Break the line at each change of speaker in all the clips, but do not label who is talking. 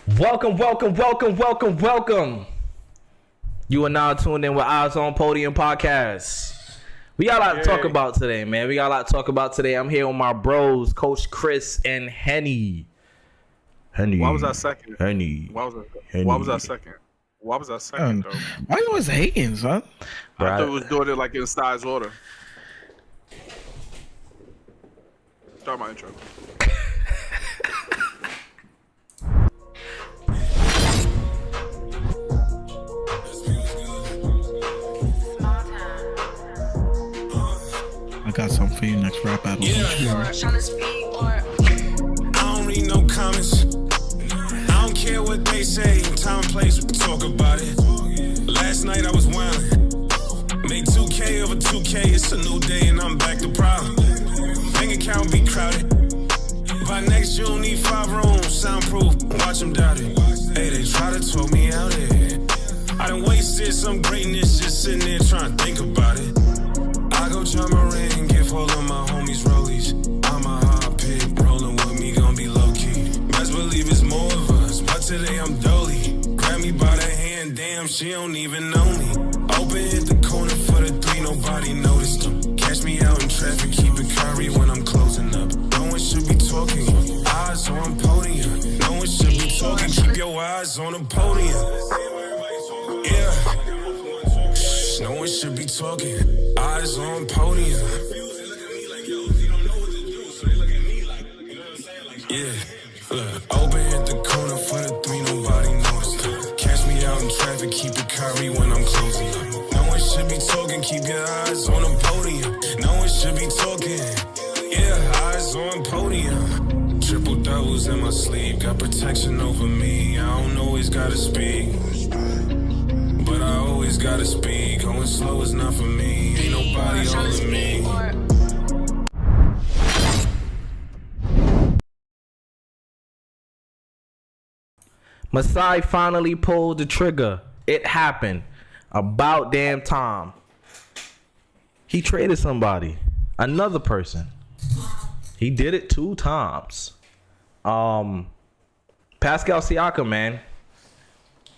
Welcome. You are now tuned in with Eyesonpodium podcast. We got a lot to talk about today, man. I'm here with my bros, Coach Chris and Henny.
Why was I second?
Henny.
Why was I second, though?
Why you always hating, son?
I thought it was doing it like in size order. Start my intro.
I got something for you next rap battle.
I don't read no comments. I don't care what they say. Time and place, we can talk about it. Last night I was wildin'. Made 2K over 2K. It's a new day and I'm back to problem. Bank account be crowded. By next you don't need 5 rooms. Soundproof, watch them doubt it. Hey, they try to talk me out here. I done wasted some greatness just sitting there trying to think about it. I go charm my ring, give all of my homies rollies. I'm a hot pig, rolling with me, gon' be low-key. Best believe it's more of us, but today I'm dolly. Grab me by the hand, damn, she don't even know me. Open hit the corner for the 3, nobody noticed them. Catch me out in traffic, keep it curry when I'm closing up. No one should be talking, eyes on podium. No one should be talking, keep your eyes on the podium. Yeah. No one should be talking. Eyes on podium. Yeah. Look, open hit the corner for the 3, nobody noticed. Catch me out in traffic, keep it curry when I'm closing up. No one should be talking, keep your eyes on the podium. No one should be talking. Yeah, eyes on podium. Triple doubles in my sleeve, got protection over me. I don't always gotta speak, but I always gotta speak. Going slow is not for me. Ain't nobody holding me.
Masai finally pulled the trigger. It happened. About damn time. He traded somebody. Another person. He did it 2 times. Pascal Siakam, man.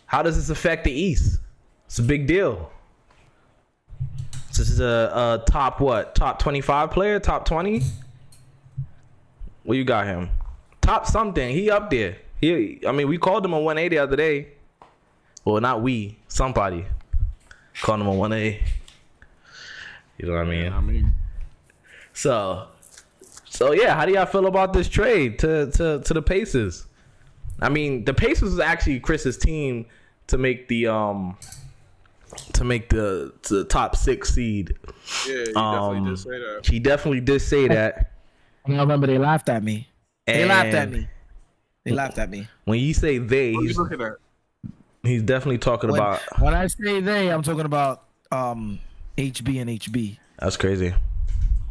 How does this affect the East? It's a big deal. This is a top 25 player? Top 20? What you got him? Top something. He up there. We called him a 1A the other day. Well, not we. Somebody called him a 1A. You know what I mean? So yeah, how do y'all feel about this trade to the Pacers? I mean, the Pacers is actually Chris's team to make the top 6 seed.
Yeah, he definitely did say that.
He definitely did say that.
I remember they laughed at me. They laughed at me.
When you say they,
What are you looking at?
he's definitely talking about.
When I say they, I'm talking about HB and HB.
That's crazy.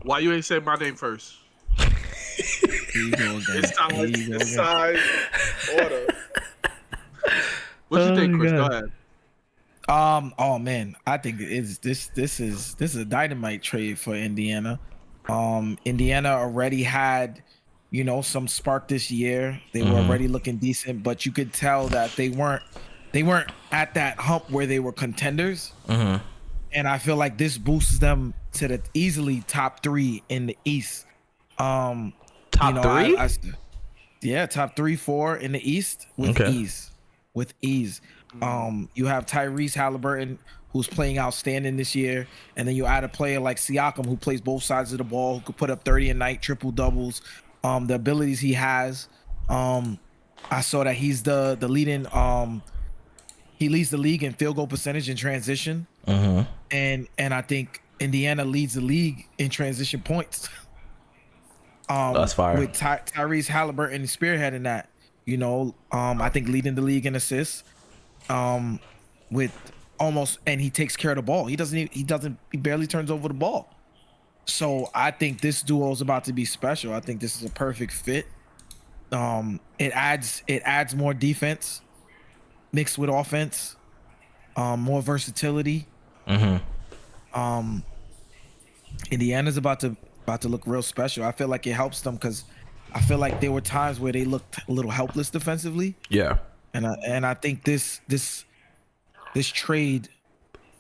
Why you ain't say my name first?
Here you go again.
It's size order. What you think, Chris? Go ahead.
Oh man, I think this is a dynamite trade for Indiana. Indiana already had, some spark this year. They were already looking decent, but you could tell that they weren't at that hump where they were contenders. And I feel like this boosts them to the easily top 3 in the East.
Top 3?
Yeah, top 3, 4 in the East with ease. With ease. You have Tyrese Halliburton, who's playing outstanding this year, and then you add a player like Siakam, who plays both sides of the ball, who could put up 30 a night, triple doubles. The abilities he has, I saw that he's the leading. He leads the league in field goal percentage in transition, and I think Indiana leads the league in transition points.
That's fire.
With Tyrese Halliburton spearheading that, I think leading the league in assists. With almost, and he takes care of the ball. He barely turns over the ball. So I think this duo is about to be special. I think this is a perfect fit. It adds more defense mixed with offense, more versatility. Indiana's about to look real special. I feel like it helps them because I feel like there were times where they looked a little helpless defensively.
Yeah.
And I think this trade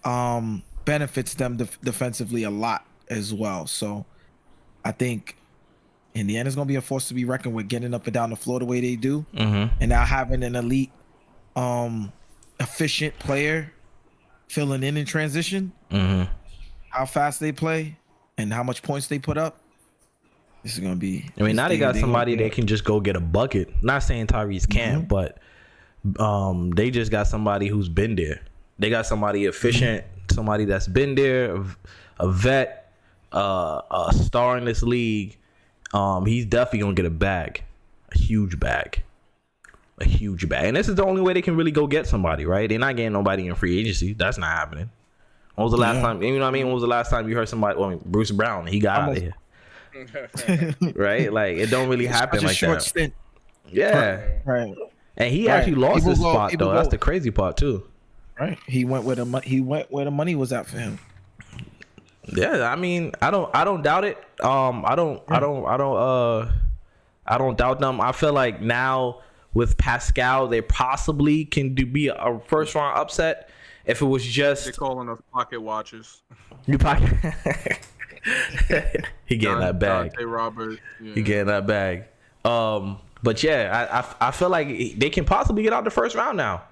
benefits them defensively a lot as well. So I think Indiana's gonna be a force to be reckoned with, getting up and down the floor the way they do, and now having an elite, efficient player filling in transition. How fast they play and how much points they put up. This is gonna be.
I mean, now they got somebody that can just go get a bucket. Not saying Tyrese can't, but they just got somebody who's been there. They got somebody efficient, somebody that's been there, a vet, a star in this league. He's definitely gonna get a bag, a huge bag. And this is the only way they can really go get somebody, right? They're not getting nobody in free agency. That's not happening. When was the last time? You know what I mean? When was the last time you heard somebody? Well, Bruce Brown, he got out of here. Right? Like, it don't really happen like that.
Stint.
Yeah.
Right.
And he actually lost his spot though. That's the crazy part too.
Right. He went where the money was at for him.
Yeah, I mean, I don't doubt it. I don't doubt them. I feel like now with Pascal, they possibly can be a first round upset. If it was just
they calling us pocket watchers.
You pocket. He getting that bag.
Dante Roberts. Yeah.
He getting that bag. But yeah, I feel like they can possibly get out the first round now.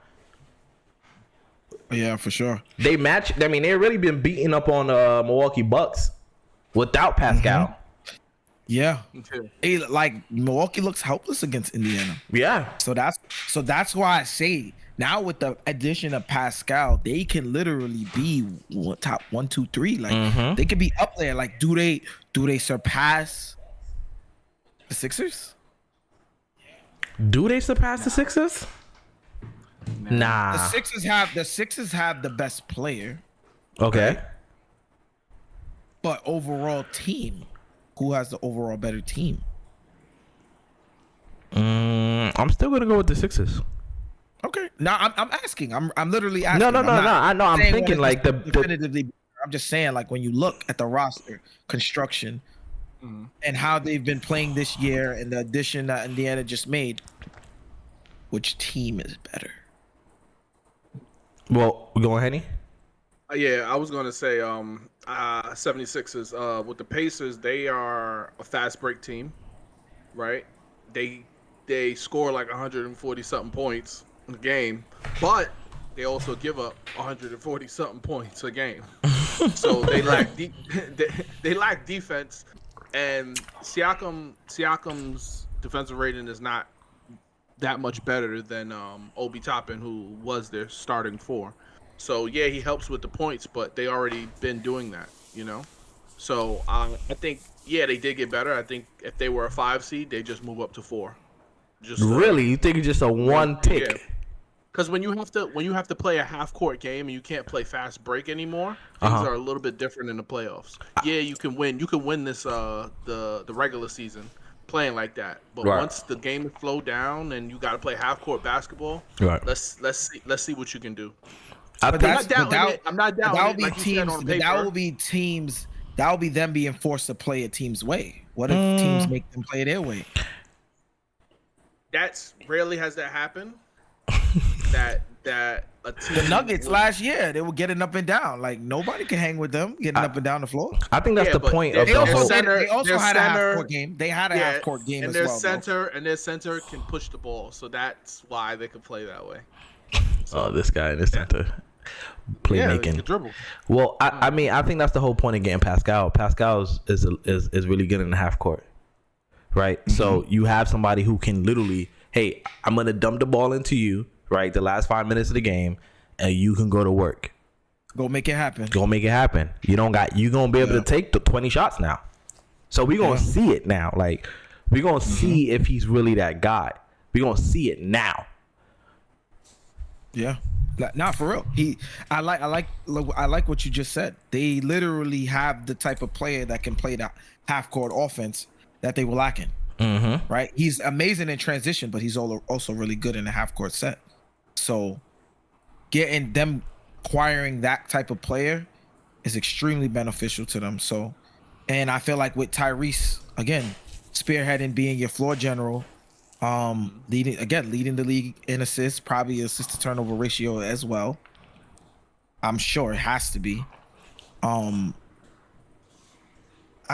Yeah, for sure.
They match. I mean, they've really been beating up on Milwaukee Bucks without Pascal.
Yeah. Hey, like Milwaukee looks helpless against Indiana.
Yeah.
So that's why I say now with the addition of Pascal, they can literally be top 1, 2, 3. Like they could be up there. Like, do they surpass the Sixers?
Do they surpass the Sixers? Nah.
The Sixers have the best player.
Okay.
Right? But overall team, who has the overall better team?
I'm still gonna go with the Sixers.
Okay. Now I'm asking. I'm literally asking.
No. I know. I'm thinking like
definitively. I'm just saying, like, when you look at the roster construction and how they've been playing this year and the addition that Indiana just made, which team is better?
Well, we going Henny?
Yeah, I was going to say 76ers. With the Pacers, they are a fast break team, right? They score like 140-something points a game, but they also give up 140-something points a game. So they lack they lack defense, and Siakam's defensive rating is not that much better than Obi Toppin, who was their starting four. So yeah, he helps with the points, but they already been doing that, you know. So I think they did get better. I think if they were a 5 seed, they just move up to 4. Just
really, you think it's just a one tick?
Yeah. Because when you have to play a half court game and you can't play fast break anymore, things are a little bit different in the playoffs. Yeah, you can win. You can win this the regular season playing like that. But once the game is slowed down and you got to play half court basketball, let's see what you can do. I'm not doubting it.
That will be
like
teams. That will be teams. That will be them being forced to play a team's way. What if teams make them play their way?
That's rarely has that happened. that a team.
The Nuggets last year, they were getting up and down. Like, nobody can hang with them getting up and down the floor.
I think that's the point of
they
the
also
whole.
they also had a half court game. They had a half court game
and
as well.
Their center can push the ball, so that's why they could play that way.
Oh, this guy in the center. Playmaking.
Dribble.
Well, I mean, I think that's the whole point of getting Pascal. Pascal is really good in the half court, right? So you have somebody who can literally, hey, I'm gonna dump the ball into you, right? The last 5 minutes of the game, and you can go to work.
Go make it happen.
You gonna be able to take the 20 shots now. So we gonna see it now. Like, we gonna see if he's really that guy. We gonna see it now.
Yeah. Not for real. I like what you just said. They literally have the type of player that can play that half court offense that they were lacking. Right? He's amazing in transition, but he's also really good in the half court set. So getting them acquiring that type of player is extremely beneficial to them. So, and I feel like with Tyrese, again, spearheading, being your floor general, Leading the league in assists, probably assist to turnover ratio as well. I'm sure it has to be. I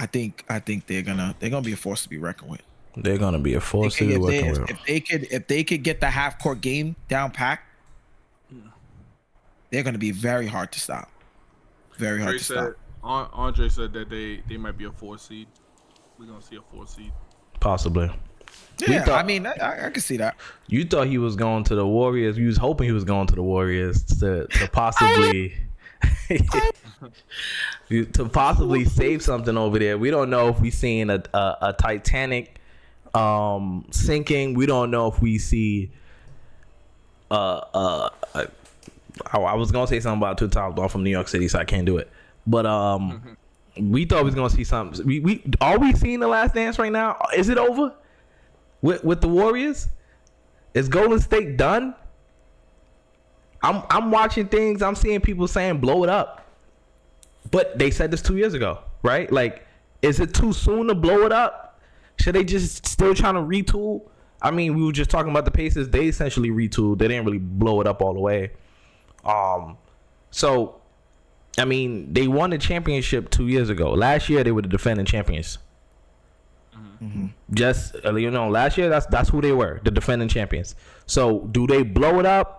think they're gonna be a force to be reckoned with.
They're gonna be a force to be reckoned with.
If they could get the half court game down packed, they're gonna be very hard to stop. Very hard to stop.
Andre said that they might be a 4 seed. We're gonna see a 4 seed.
Possibly.
Yeah, I mean, I can see that.
You thought he was going to the Warriors. You was hoping he was going to the Warriors to possibly to possibly save something over there. We don't know if we seen a Titanic sinking. We don't know if we see I was gonna say something about two times off from New York City, so I can't do it. But we thought we was gonna see something. We are we seeing the Last Dance right now? Is it over with the Warriors? Is Golden State done? I'm watching things. I'm seeing people saying blow it up, but they said this 2 years ago, right? Like, is it too soon to blow it up? Should they just still trying to retool? I mean, we were just talking about the Pacers. They essentially retooled. They didn't really blow it up all the way. So, I mean, they won the championship 2 years ago. Last year, they were the defending champions. Just, last year, that's who they were, the defending champions. So, do they blow it up?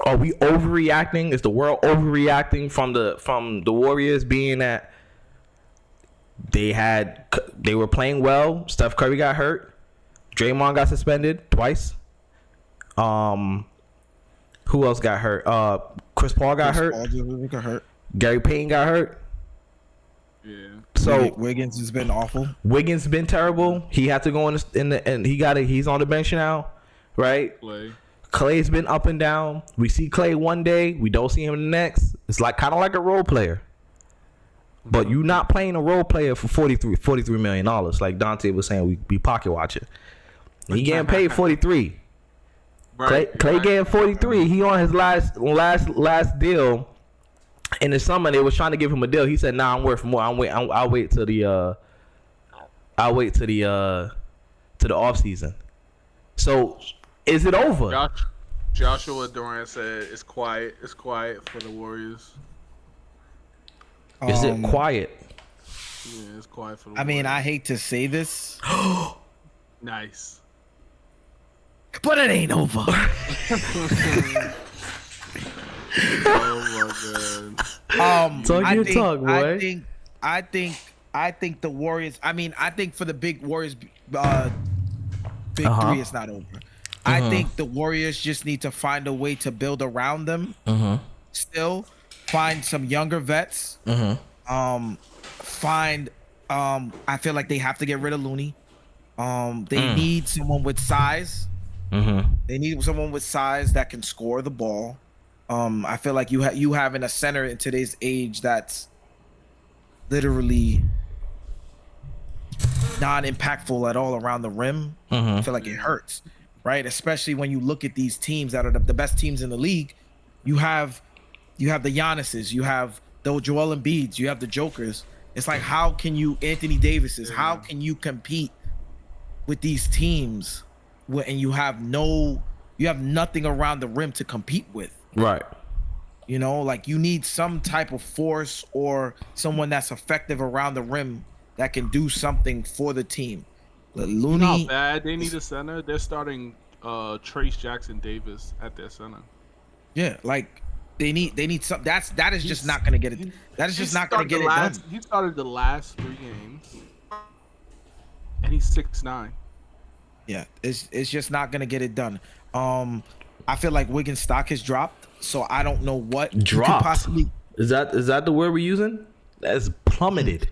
Are we overreacting? Is the world overreacting from the Warriors being that they were playing well? Steph Curry got hurt. Draymond got suspended twice. Who else got hurt? Chris Paul got hurt. Gary Payton got hurt.
Yeah.
So
Wiggins has been awful.
Wiggins has been terrible. He had to go and he's on the bench now, right? Clay's been up and down. We see Clay one day, we don't see him the next. It's like kind of like a role player. But you're not playing a role player for $43 million. Like Dante was saying, we pocket watching. He getting paid 43. Clay getting 43. He on his last deal. In the summer, they was trying to give him a deal. He said, "Nah, I'm worth more. I'll wait till the off season." So, is it over?
Joshua Durant said, "It's quiet. It's quiet for the Warriors."
Is it quiet?
Yeah, it's quiet for the
Warriors. I mean, I hate to say this.
Nice.
But it ain't over.
Oh my god.
Talk, boy.
I think the Warriors. I mean, I think for the big Warriors, big three, it's not over. I think the Warriors just need to find a way to build around them. Still, find some younger vets. Find. I feel like they have to get rid of Looney. They need someone with size. They need someone with size that can score the ball. I feel like you having a center in today's age that's literally non-impactful at all around the rim. I feel like it hurts, right? Especially when you look at these teams that are the best teams in the league. You have the Giannis's, you have the Joel Embiid's, you have the Jokers. It's like, how can you, Anthony Davis's, how can you compete with these teams and you have nothing around the rim to compete with?
Right.
Like you need some type of force or someone that's effective around the rim that can do something for the team. Looney,
not bad. They need a center. They're starting Trace Jackson Davis at their center.
Yeah, like they need some. That is just not gonna get it. That is just not gonna get it done.
He started the last 3 games, and he's 6'9".
Yeah, it's just not gonna get it done. I feel like Wiggins' stock has dropped, so I don't know what
dropped. Possibly... Is that the word we're using? That's plummeted.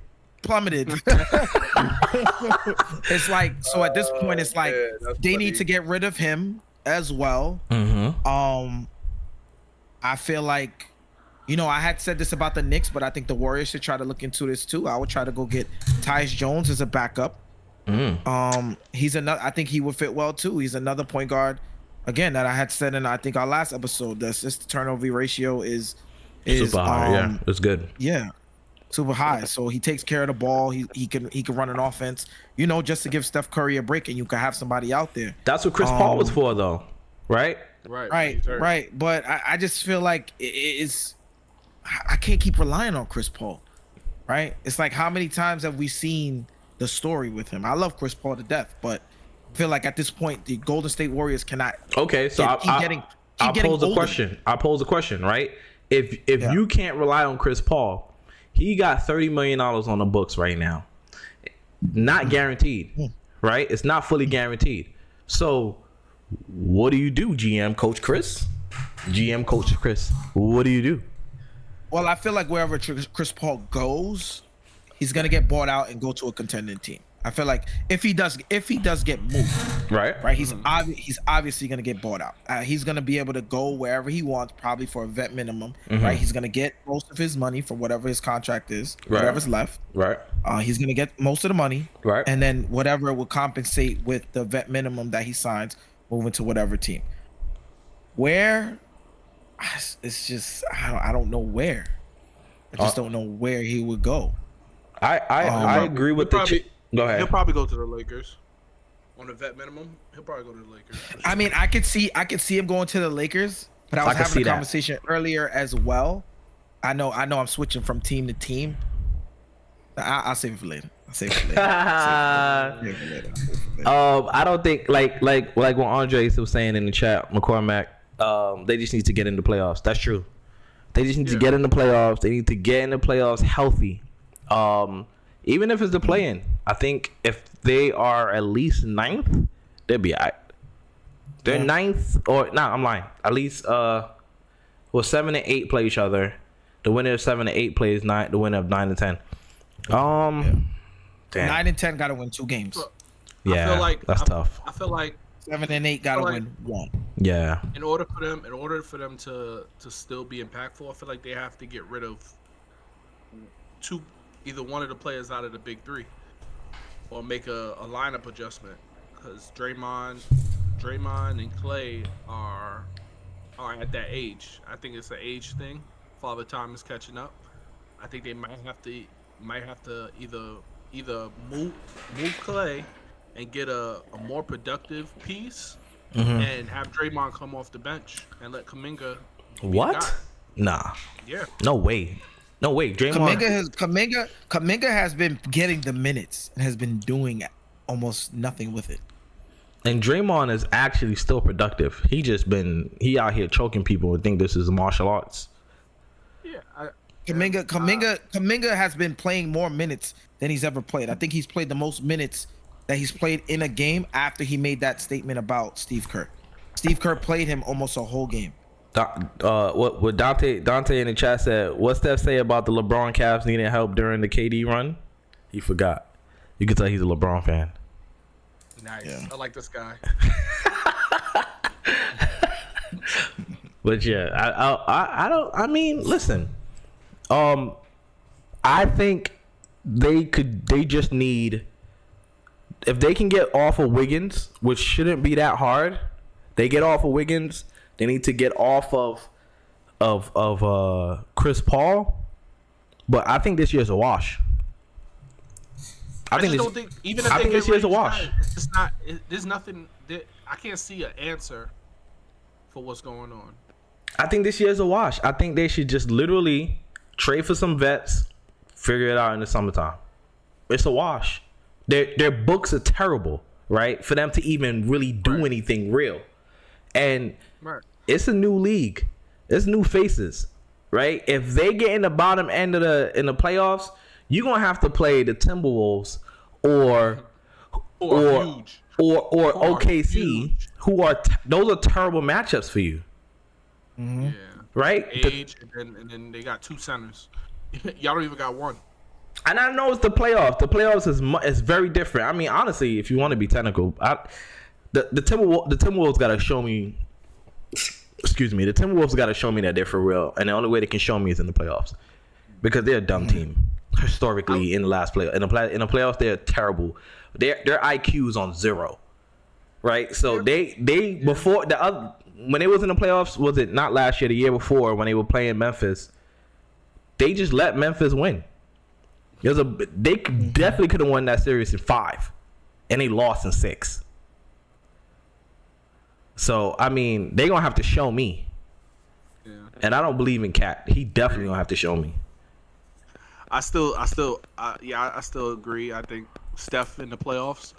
It's like, so at this point, it's like they need to get rid of him as well. I feel like, I had said this about the Knicks, but I think the Warriors should try to look into this too. I would try to go get Tyus Jones as a backup. He's another. I think he would fit well too. He's another point guard. Again, that I had said in I think our last episode, the assist to turnover ratio is
super high. Yeah, it's good.
Yeah, super high. So he takes care of the ball. He can run an offense, just to give Steph Curry a break, and you can have somebody out there.
That's what Chris Paul was for, though, right?
Right. But I just feel like I can't keep relying on Chris Paul, right? It's like, how many times have we seen the story with him? I love Chris Paul to death, but I feel like at this point the Golden State Warriors cannot.
Okay, so I'll pose a question. I'll pose a question, right? If you can't rely on Chris Paul, he got $30 million on the books right now, not guaranteed, right? It's not fully guaranteed. So what do you do, GM Coach Chris? What do you do?
Well, I feel like wherever Chris Paul goes, he's gonna get bought out and go to a contending team. I feel like if he does get moved, right, he's obviously gonna get bought out. He's gonna be able to go wherever he wants, probably for a vet minimum, right? He's gonna get most of his money for whatever his contract is, whatever's left,
right?
He's gonna get most of the money,
right?
And then whatever will compensate with the vet minimum that he signs, moving to whatever team. Where? It's just I don't know where. I just don't know where he would go.
I agree with the. Go ahead.
He'll probably go to the Lakers on a vet minimum. He'll probably go to the Lakers. Sure.
I mean, I could see him going to the Lakers, but I was having a conversation earlier as well. I know I'm switching from team to team. I'll save it for later.
I don't think like what Andre was saying in the chat, McCormack. They just need to get in the playoffs. That's true. They just need to get in the playoffs. They need to get in the playoffs healthy. Even if it's the play-in, I think if they are at least 9th, they'll be all right. They're 9th or I'm lying. At least 7 and 8 play each other. The winner of 7 and 8 plays 9. The winner of 9 and 10. Damn.
9 and 10 got to win 2 games.
Yeah, I feel like that's tough.
I feel like
7 and 8 got to win 1.
Yeah.
In order for them to still be impactful, I feel like they have to get rid of either one of the players out of the big 3, or make a lineup adjustment, because Draymond and Clay are at that age. I think it's an age thing. Father Time is catching up. I think they might have to either move Clay and get a more productive piece, and have Draymond come off the bench and let Kuminga.
What? Nah.
Yeah.
No way. Draymond.
Kuminga has been getting the minutes and has been doing almost nothing with it.
And Draymond is actually still productive. He out here choking people and think this is martial arts.
Yeah.
Kuminga has been playing more minutes than he's ever played. I think he's played the most minutes that he's played in a game after he made that statement about Steve Kerr. Steve Kerr played him almost a whole game.
What Dante in the chat said, what Steph say about the LeBron Cavs needing help during the KD run? He forgot. You can tell he's a LeBron fan.
Nice. Yeah. I like this guy.
But yeah, I mean, listen. I think they just need, if they can get off of Wiggins, which shouldn't be that hard. They get off of Wiggins. They need to get off of Chris Paul, but I think this year's a wash. I think this year's a wash.
It's not. There's nothing. I can't see an answer for what's going on.
I think this year's a wash. I think they should just literally trade for some vets, figure it out in the summertime. It's a wash. Their books are terrible, right? For them to even really do anything real. And it's a new league. It's new faces, right? If they get in the bottom end of in the playoffs, you're gonna have to play the Timberwolves or OKC, huge. Who are those are terrible matchups for you.
Yeah.
Right?
Age, and then they got 2 centers. Y'all don't even got 1.
And I know it's the playoffs. The playoffs is very different. I mean, honestly, if you want to be technical, the Timberwolves got to show me. Excuse me. The Timberwolves got to show me that they're for real, and the only way they can show me is in the playoffs, because they're a dumb team historically. In the last play in the playoffs, they're terrible. Their IQ's on 0, right? So they before when they was in the playoffs, was it not last year, the year before, when they were playing Memphis, they just let Memphis win. They definitely could have won that series in 5, and they lost in 6. So I mean, they gonna have to show me. Yeah. And I don't believe in Cat. He definitely gonna have to show me.
I still agree. I think Steph in the playoffs,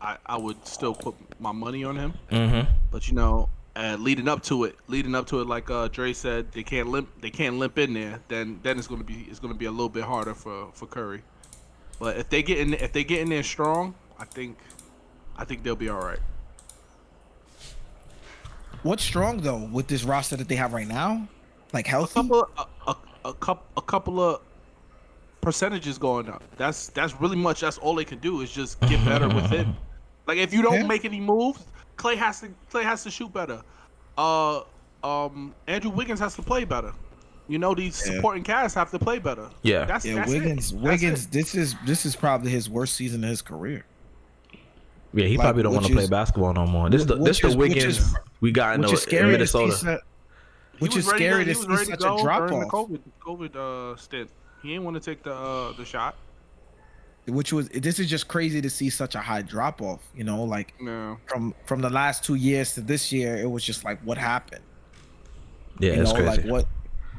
I would still put my money on him. Mm-hmm. But you know, leading up to it, like Dre said, they can't limp in there. Then it's gonna be a little bit harder for Curry. But if they get in there strong, I think they'll be all right.
What's strong though with this roster that they have right now? Like healthy?
A couple of percentages going up. That's really much. That's all they can do is just get better within. Like if you don't make any moves, Clay has to shoot better. Andrew Wiggins has to play better. You know, these supporting cast have to play better.
Yeah,
that's
Wiggins.
It.
Wiggins. This is probably his worst season of his career.
Yeah, he probably don't want to play basketball no more. This the Wiggins we got in Minnesota.
Which is scary to see such a drop off.
COVID stint. He didn't want to take the shot.
This is just crazy to see such a high drop off. You know, like from the last 2 years to this year, it was just like, what happened?
Yeah, it's crazy.
Like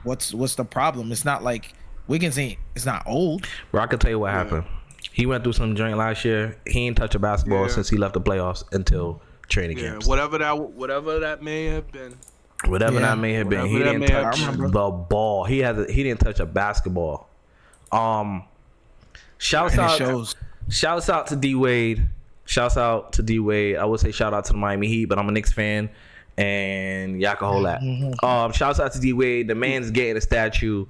what's the problem? It's not like Wiggins it's not old.
Bro, I can tell you what happened. He went through some joint last year. He ain't touched a basketball since he left the playoffs until training camps.
Whatever that may have been.
Whatever that may have been. He didn't touch the ball. He didn't touch a basketball. Shouts out to D Wade. Shouts out to D Wade. I would say shout out to the Miami Heat, but I'm a Knicks fan, and y'all can hold that. Shouts out to D Wade. The man's getting a statue.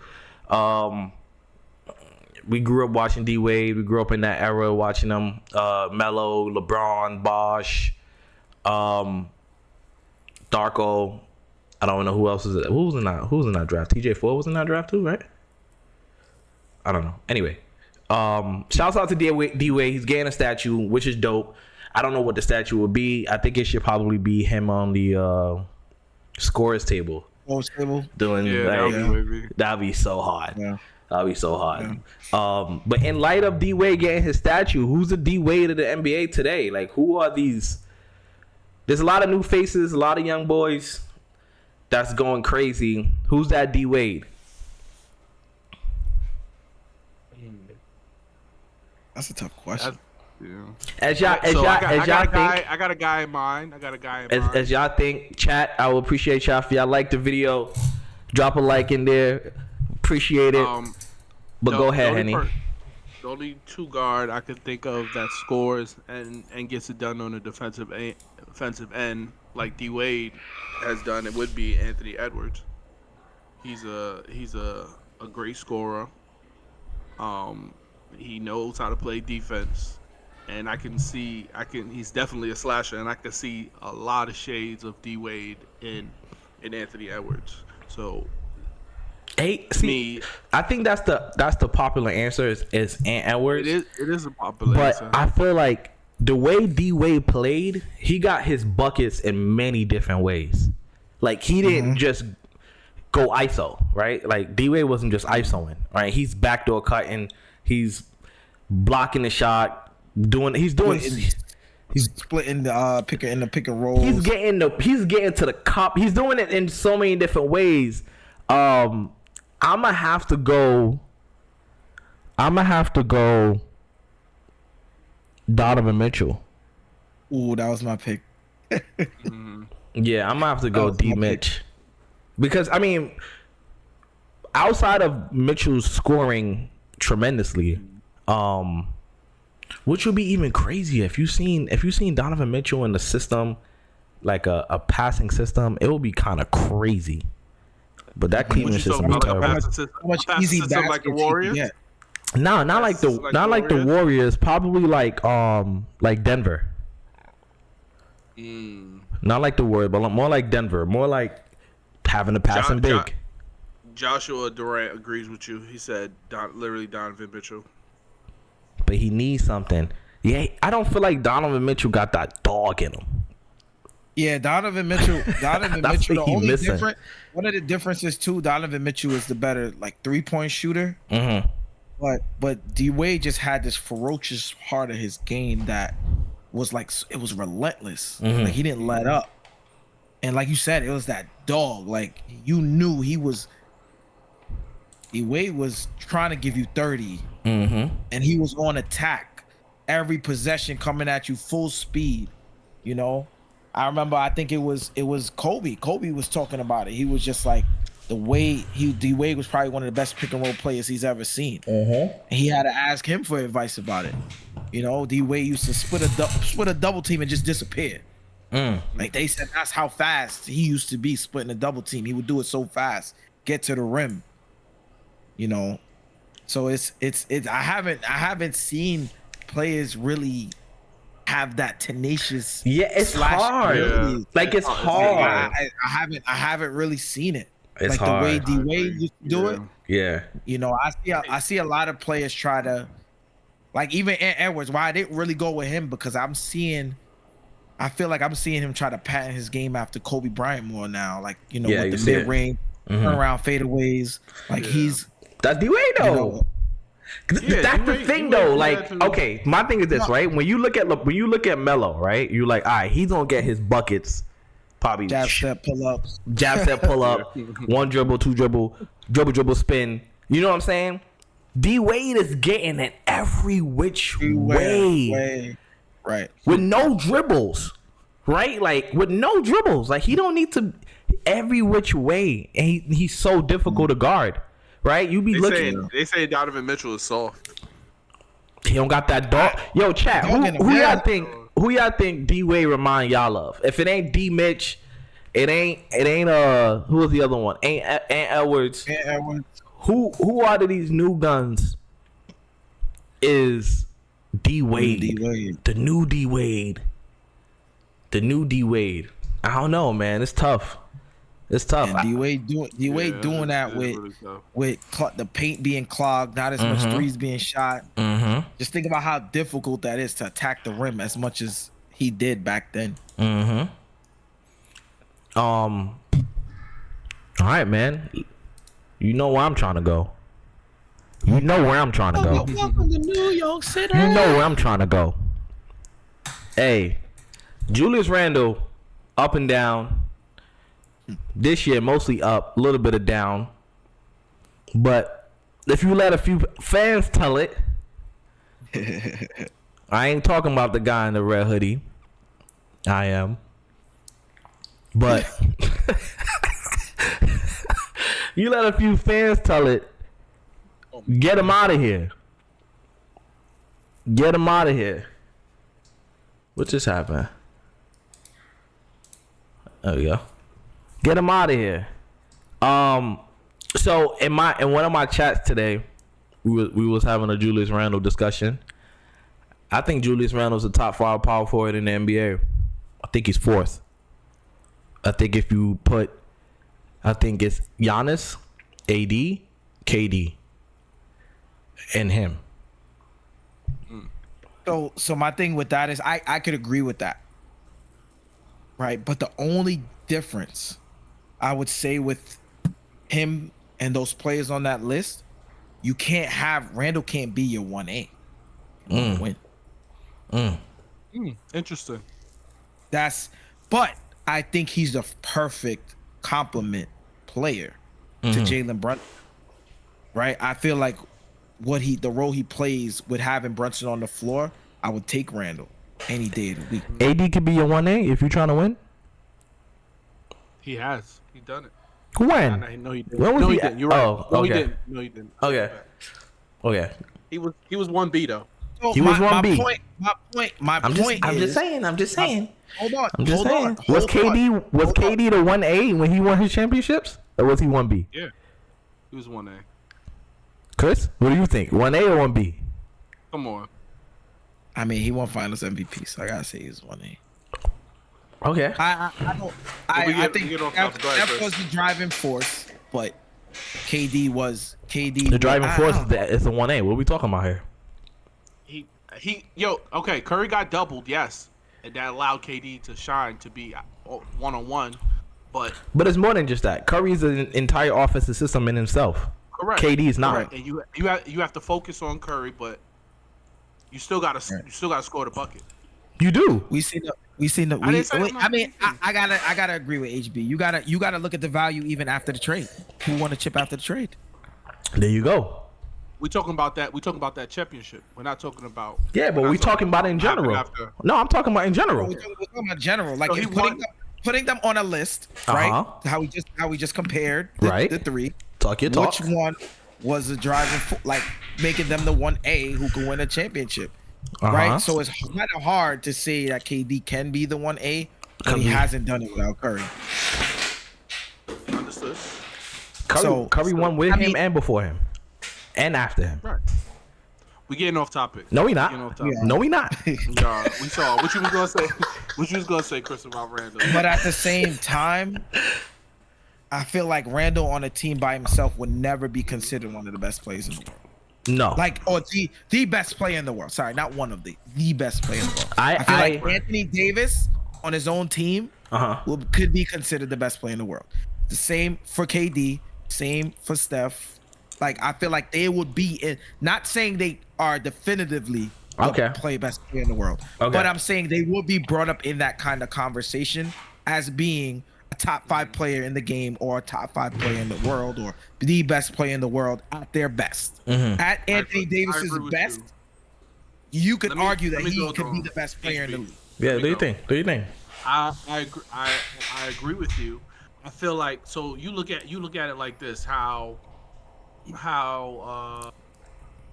We grew up watching D Wade. We grew up in that era watching them. Melo, LeBron, Bosh, Darko. I don't know who else is it. Who was in that draft? TJ4 was in that draft too, right? I don't know. Anyway, shouts out to D Wade. He's getting a statue, which is dope. I don't know what the statue would be. I think it should probably be him on the scorers table. Doing that'd be so hard. Yeah. That'd be so hard. Yeah. But in light of D Wade getting his statue, who's the D Wade of the NBA today? Like, who are these? There's a lot of new faces, a lot of young boys that's going crazy. Who's that D Wade?
That's a tough question.
I got a guy in mind.
As y'all think, chat, I will appreciate y'all if y'all like the video. Drop a like in there. Appreciate it. But go ahead, Henny.
The only two guard I could think of that scores and gets it done on the defensive end like D Wade has done, it would be Anthony Edwards. He's a great scorer. He knows how to play defense, and he's definitely a slasher, and I can see a lot of shades of D Wade in Anthony Edwards. So
I think that's the popular answer is Ant Edwards.
It is a popular answer.
But I feel like the way D Wade played, he got his buckets in many different ways. Like, he didn't just go ISO, right? Like, D Wade wasn't just ISOing, right? He's backdoor cutting, he's blocking the shot, he's
splitting the pick and roll.
He's getting to the cup. He's doing it in so many different ways. I'ma have to go Donovan Mitchell.
Ooh, that was my pick.
Yeah, I'm gonna have to go D Mitch. Because I mean, outside of Mitchell's scoring tremendously, which would be even crazier if you seen Donovan Mitchell in the system, like a passing system, it would be kind of crazy. But that Cleveland system is terrible.
How much easy baskets
like the Warriors?
No, not like the Warriors. Probably like Denver. Not like the Warriors, but more like Denver. More like having to pass and big.
Joshua Durant agrees with you. He said literally Donovan Mitchell.
But he needs something. Yeah, I don't feel like Donovan Mitchell got that dog in him.
Yeah, Donovan Mitchell. The only different. One of the differences too, Donovan Mitchell is the better 3-point shooter. Mm-hmm. But D Wade just had this ferocious part of his game that was like it was relentless.
Mm-hmm.
Like he didn't let up, and like you said, it was that dog. Like you knew he was. D Wade was trying to give you 30,
Mm-hmm.
and he was on attack. Every possession coming at you full speed. You know, I remember. I think it was Kobe. Kobe was talking about it. He was just like. The way D Wade was probably one of the best pick and roll players he's ever seen. And he had to ask him for advice about it. You know, D Wade used to split a double team and just disappear. Like they said, that's how fast he used to be splitting a double team. He would do it so fast, get to the rim. You know, so it's I haven't seen players really have that tenacious.
Yeah, it's hard.
Yeah.
Like it's hard.
I haven't really seen it.
It's
like
hard.
the way D Wade used to do it.
Yeah.
You know, I see a lot of players try to, like even Ant Edwards. Why I didn't really go with him because I feel like I'm seeing him try to patent his game after Kobe Bryant more now. Like with the mid range, turnaround fadeaways. Like
that's D Wade though.
You know,
that's the thing though. Like, okay, my thing is this, right? When you look at Melo, right? You're like, all right, he's gonna get his buckets. Probably
jab step pull ups,
pull up, one dribble, two dribble, spin. You know what I'm saying? D Wade is getting it every which way,
right?
With no dribbles, right? Like with no dribbles, like he don't need to every which way, and he's so difficult to guard, right? You be looking.
They say Donovan Mitchell is soft.
He don't got that dog. Yo, chat. Who y'all think D Wade remind y'all of? If it ain't D Mitch, it ain't who was the other one? Ain't Edwards. Who out of these new guns is D Wade? The new D Wade. I don't know, man. It's tough.
And D Wade doing that with the paint being clogged, not as much threes being shot. Just think about how difficult that is to attack the rim as much as he did back then.
All right, man. You know where I'm trying to go.
Welcome to New York City.
You know where I'm trying to go. Hey, Julius Randle, up and down. This year, mostly up, a little bit of down. But if you let a few fans tell it, I ain't talking about the guy in the red hoodie. I am. But you let a few fans tell it, get him out of here. Get him out of here. What just happened? There we go. Get him out of here. So in one of my chats today, we was having a Julius Randle discussion. I think Julius Randle's a top 5 power forward in the NBA. I think he's 4th. I think if you put, I think it's Giannis, AD, KD, and him.
So my thing with that is I could agree with that. Right, but the only difference I would say with him and those players on that list, Randall can't be your 1A. Win.
Interesting.
But I think he's the perfect complement player to Jalen Brunson. Right? I feel like the role he plays with having Brunson on the floor, I would take Randall any day of the week.
AD could be your 1A if you're trying to win.
He has. He done it.
When?
No, he didn't.
When was
he
he?
didn't. You're right.
Oh,
No,
okay.
he didn't. No, he didn't.
Okay.
He was 1B though.
So
He was 1B.
I'm
just saying.
Hold on.
Was KD the 1A when he won his championships, or was he 1B?
Yeah. He was 1A.
Chris, what do you think? 1A or 1B?
Come on.
I mean, he won Finals MVP, so I gotta say he's 1A.
Okay.
I think that was the driving force, but KD was
the driving force is the 1A. What are we talking about here?
Okay, Curry got doubled, yes, and that allowed KD to shine to be 1-on-1, but
it's more than just that. Curry's an entire offensive system in himself.
Correct.
KD's not.
Correct. And you have to focus on Curry, but you still gotta score the bucket.
You do.
We seen the. I gotta agree with HB. You gotta look at the value even after the trade. Who won a chip after the trade?
There you go.
We talking about that. We talking about that championship. We're not talking about.
Yeah, but we talking about it in general. No, I'm talking about in general.
We're talking about general. Like
So
putting them on a list, right? How we just compared the three.
Talk your talk.
Which one was the driving, like making them the 1A who can win a championship, right? So it's kind of hard to say that KD can be the 1A when he hasn't done it without Curry.
Understood.
Curry won with him and before him, and after him.
Right. We getting off topic.
No, we not. No, we not.
We saw what you was gonna say. What you was gonna say, Chris, about Randall.
But at the same time, I feel like Randall on a team by himself would never be considered one of the best players in the world.
No.
Or the best player in the world. Sorry, not one of the best player in the world. I feel like Anthony Davis on his own team could be considered the best player in the world. The same for KD, same for Steph. Like, I feel like they would be in, not saying they are definitively the best player in the world, but I'm saying they will be brought up in that kind of conversation as being a top 5 player in the game or a top 5 player in the world or the best player in the world at their best. At Anthony Davis's best, you could argue that he could be the best player in the league.
Yeah, do you think?
I agree with you. I feel like, so you look at it like this, how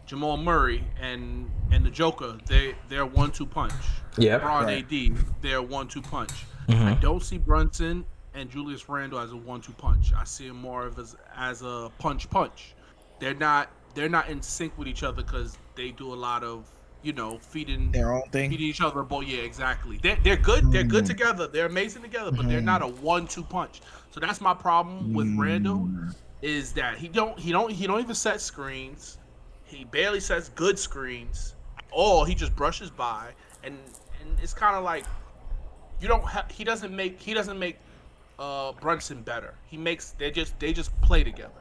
Jamal Murray and the Joker, they're 1-2 punch.
Yeah.
LeBron AD, they're 1-2 punch. I don't see Brunson and Julius Randle as a 1-2 punch. I see them more of as a punch. They're not in sync with each other because they do a lot of, feeding
their own thing,
feeding each other. But yeah, exactly. They're good. They're good together. They're amazing together. But they're not a 1-2 punch. So that's my problem with Randle, is that he don't even set screens. He barely sets good screens. Or he just brushes by, and it's kind of like he doesn't make Brunson better. They just play together.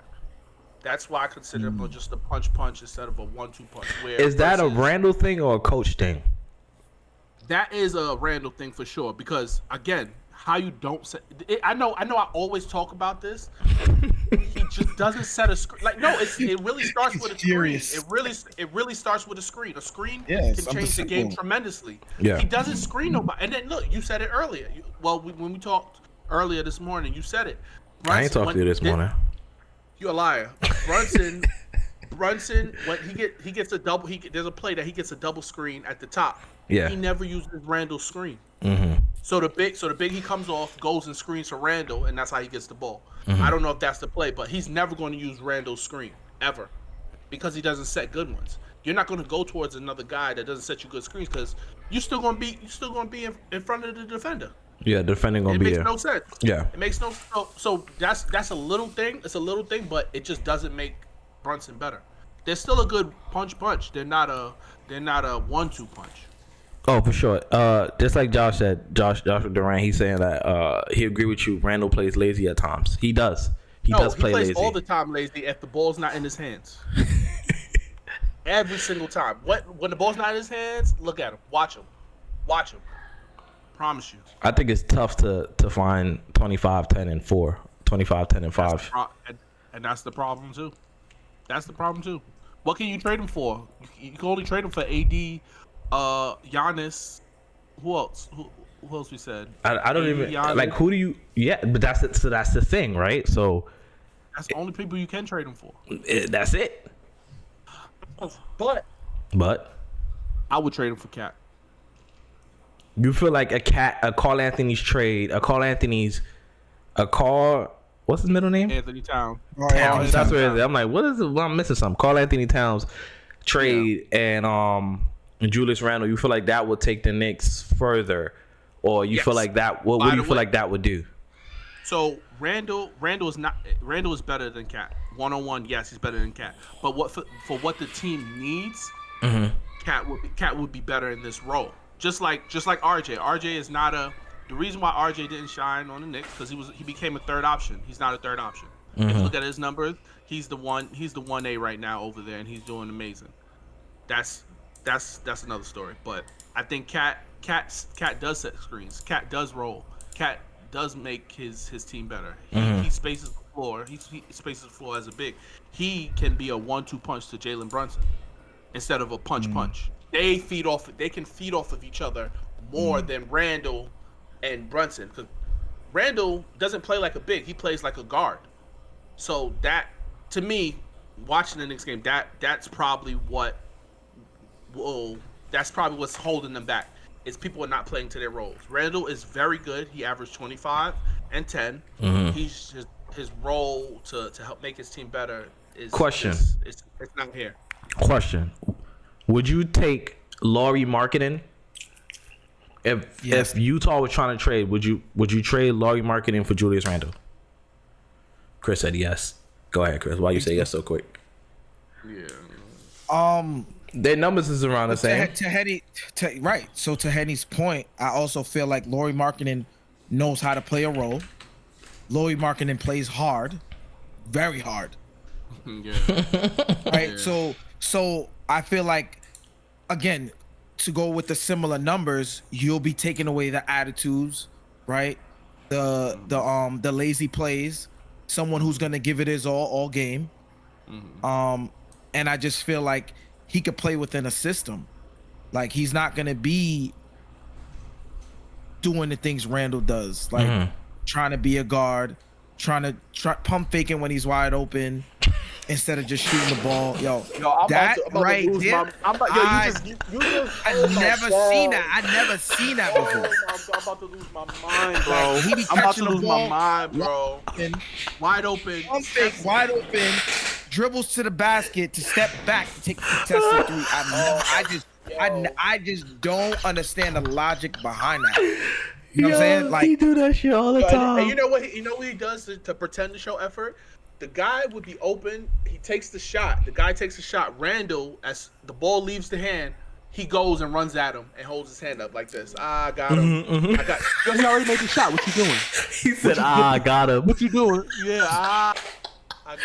That's why I consider him just a punch instead of a 1-2 punch.
Is that a Randall thing or a coach thing?
That is a Randall thing for sure. Because again, how you don't set it, I know. I always talk about this. He just doesn't set a screen. Like, no, it really starts with a screen. It really starts with a screen. A screen can change the game tremendously. Yeah. He doesn't screen nobody. And then look, you said it earlier. When we talked earlier this morning, you said it.
I ain't talked to you this morning.
You're a liar. Brunson, when he gets a double. There's a play that he gets a double screen at the top.
Yeah.
He never uses Randall's screen. So the big he comes off, goes and screens for Randall, and that's how he gets the ball. I don't know if that's the play, but he's never going to use Randall's screen ever, because he doesn't set good ones. You're not going to go towards another guy that doesn't set you good screens, because you're still going to be in front of the defender.
Yeah, defending gonna be there.
It makes no sense.
Yeah,
it makes no. So that's a little thing. It's a little thing, but it just doesn't make Brunson better. They're still a good punch. They're not a 1-2 punch.
Oh, for sure. Just like Josh said, Josh Durant, he's saying that he agree with you. Randall plays lazy at times. He does. He does play lazy.
He plays all the time lazy if the ball's not in his hands. Every single time. When the ball's not in his hands, look at him. Watch him. Promise you.
I think it's tough to find 25, 10, and 4. 25, 10, and 5.
And that's the problem too. What can you trade him for? You can only trade him for AD, Giannis. Who else? Who else we said?
I don't even
Giannis.
Like, who do you? Yeah, but that's it. So that's the thing, right? So
that's the only people you can trade him for.
That's it.
But I would trade him for Cat.
You feel like a Carl Anthony's trade, what's his middle name?
Anthony Towns.
Towns. That's what it is. I'm like, what is it? Well, I'm missing something. Carl Anthony Towns trade and Julius Randle. You feel like that would take the Knicks further, or you feel like that? What do you feel like that would do?
So Randle is better than Cat. 1-on-1, yes, he's better than Cat. But for what the team needs, Cat would be better in this role. Just like RJ. RJ is not the reason why RJ didn't shine on the Knicks, because he became a third option. He's not a third option. If you look at his numbers, he's the 1A right now over there, and he's doing amazing. That's another story. But I think Cat does set screens. Cat does roll. Cat does make his team better. He spaces the floor. He spaces the floor as a big. He can be a 1-2 punch to Jalen Brunson instead of a punch. They can feed off of each other more than Randall and Brunson, because Randall doesn't play like a big. He plays like a guard. So that, to me, watching the Knicks game, that's probably what's holding them back. Is people are not playing to their roles. Randall is very good. He averaged 25 and 10. He's just, his role to help make his team better is it's not here.
Question: would you take Lauri Markkanen if Utah was trying to trade? Would you trade Lauri Markkanen for Julius Randle? Chris said yes. Go ahead, Chris. Why you say yes so quick?
Yeah.
Their numbers is around the same.
Right. So to Henny's point, I also feel like Lauri Markkanen knows how to play a role. Lauri Markkanen plays hard, very hard.
Yeah.
Right.
Yeah.
So I feel like, again, to go with the similar numbers, you'll be taking away the attitudes, right? The lazy plays, someone who's gonna give it his all game. And I just feel like he could play within a system. Like, he's not gonna be doing the things Randall does, like trying to be a guard, trying to pump faking when he's wide open instead of just shooting the ball. Yo, that right there, I never seen that before.
I'm about to lose my mind, bro. He be catching the ball, my mind, bro. Wide open,
pump fake, wide open, dribbles to the basket to step back to take the contested three. I just don't understand the logic behind that. You know what I'm saying? Like,
he do that shit all the time.
And you know what he does to pretend to show effort? The guy would be open. He takes the shot. The guy takes the shot. Randall, as the ball leaves the hand, he goes and runs at him and holds his hand up like this. I got him. I got. Yo, he already made the shot. What you doing?
He said, I got him.
What you doing? Yeah, I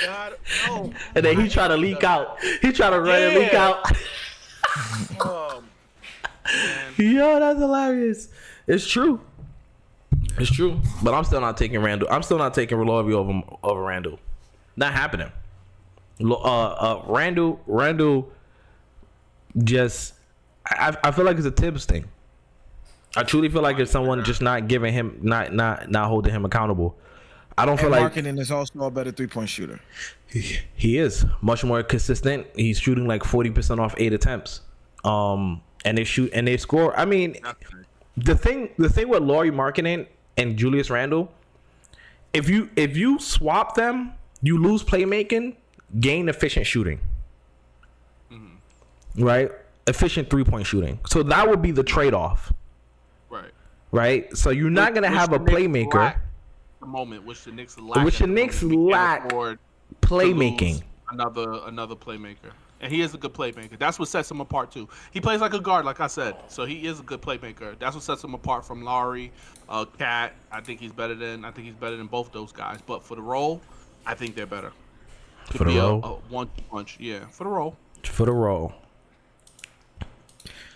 got him. No.
And then he try to leak out. He try to run and leak out.
Man.
Yo, that's hilarious. It's true. It's true. But I'm still not taking Randall. I'm still not taking Lauri over Randall. Not happening. Randall just, I feel like it's a Tibbs thing. I truly feel like it's someone just not giving him, not holding him accountable. I don't feel like
Markkanen is also a better 3-point shooter.
He is much more consistent. He's shooting like 40% off 8 attempts. And they shoot and they score. I mean, the thing with Lauri Markkanen and Julius Randle, if you swap them, you lose playmaking, gain efficient shooting. Right? Efficient 3-point shooting. So that would be the trade-off. Right? So you're not going to have a playmaker.
The moment which the Knicks lack. Playmaking. Another playmaker. And he is a good playmaker. That's what sets him apart too. He plays like a guard, like I said. So he is a good playmaker. That's what sets him apart from Lauri, Cat. I think he's better than both those guys. But for the role, I think they're better.
For the role,
a 1-2 punch. Yeah, for the role.
For the role.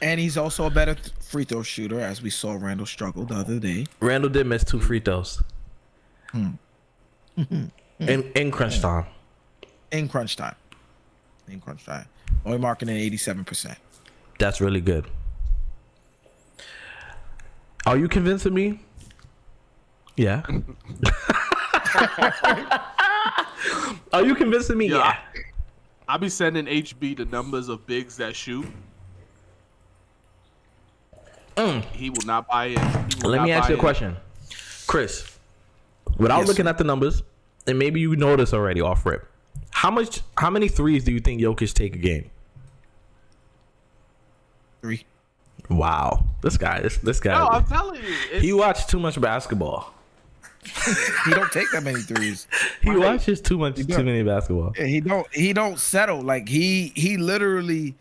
And he's also a better free throw shooter, as we saw Randall struggle the other day.
Randall did miss 2 free throws. In crunch time.
In crunch time. Only marking at 87%.
That's really good. Are you convincing me? Yeah. Are you convincing me? Yeah.
I'll be sending HB the numbers of bigs that shoot. He will not buy it.
Let me ask you a question, Chris. Without looking at the numbers, and maybe you know this already off rip, how many threes do you think Jokic take a game?
3.
Wow, this guy.
No, I'm telling you,
he watched too much basketball.
He don't take that many threes.
He watches too many basketball.
Yeah, he don't settle. Like he literally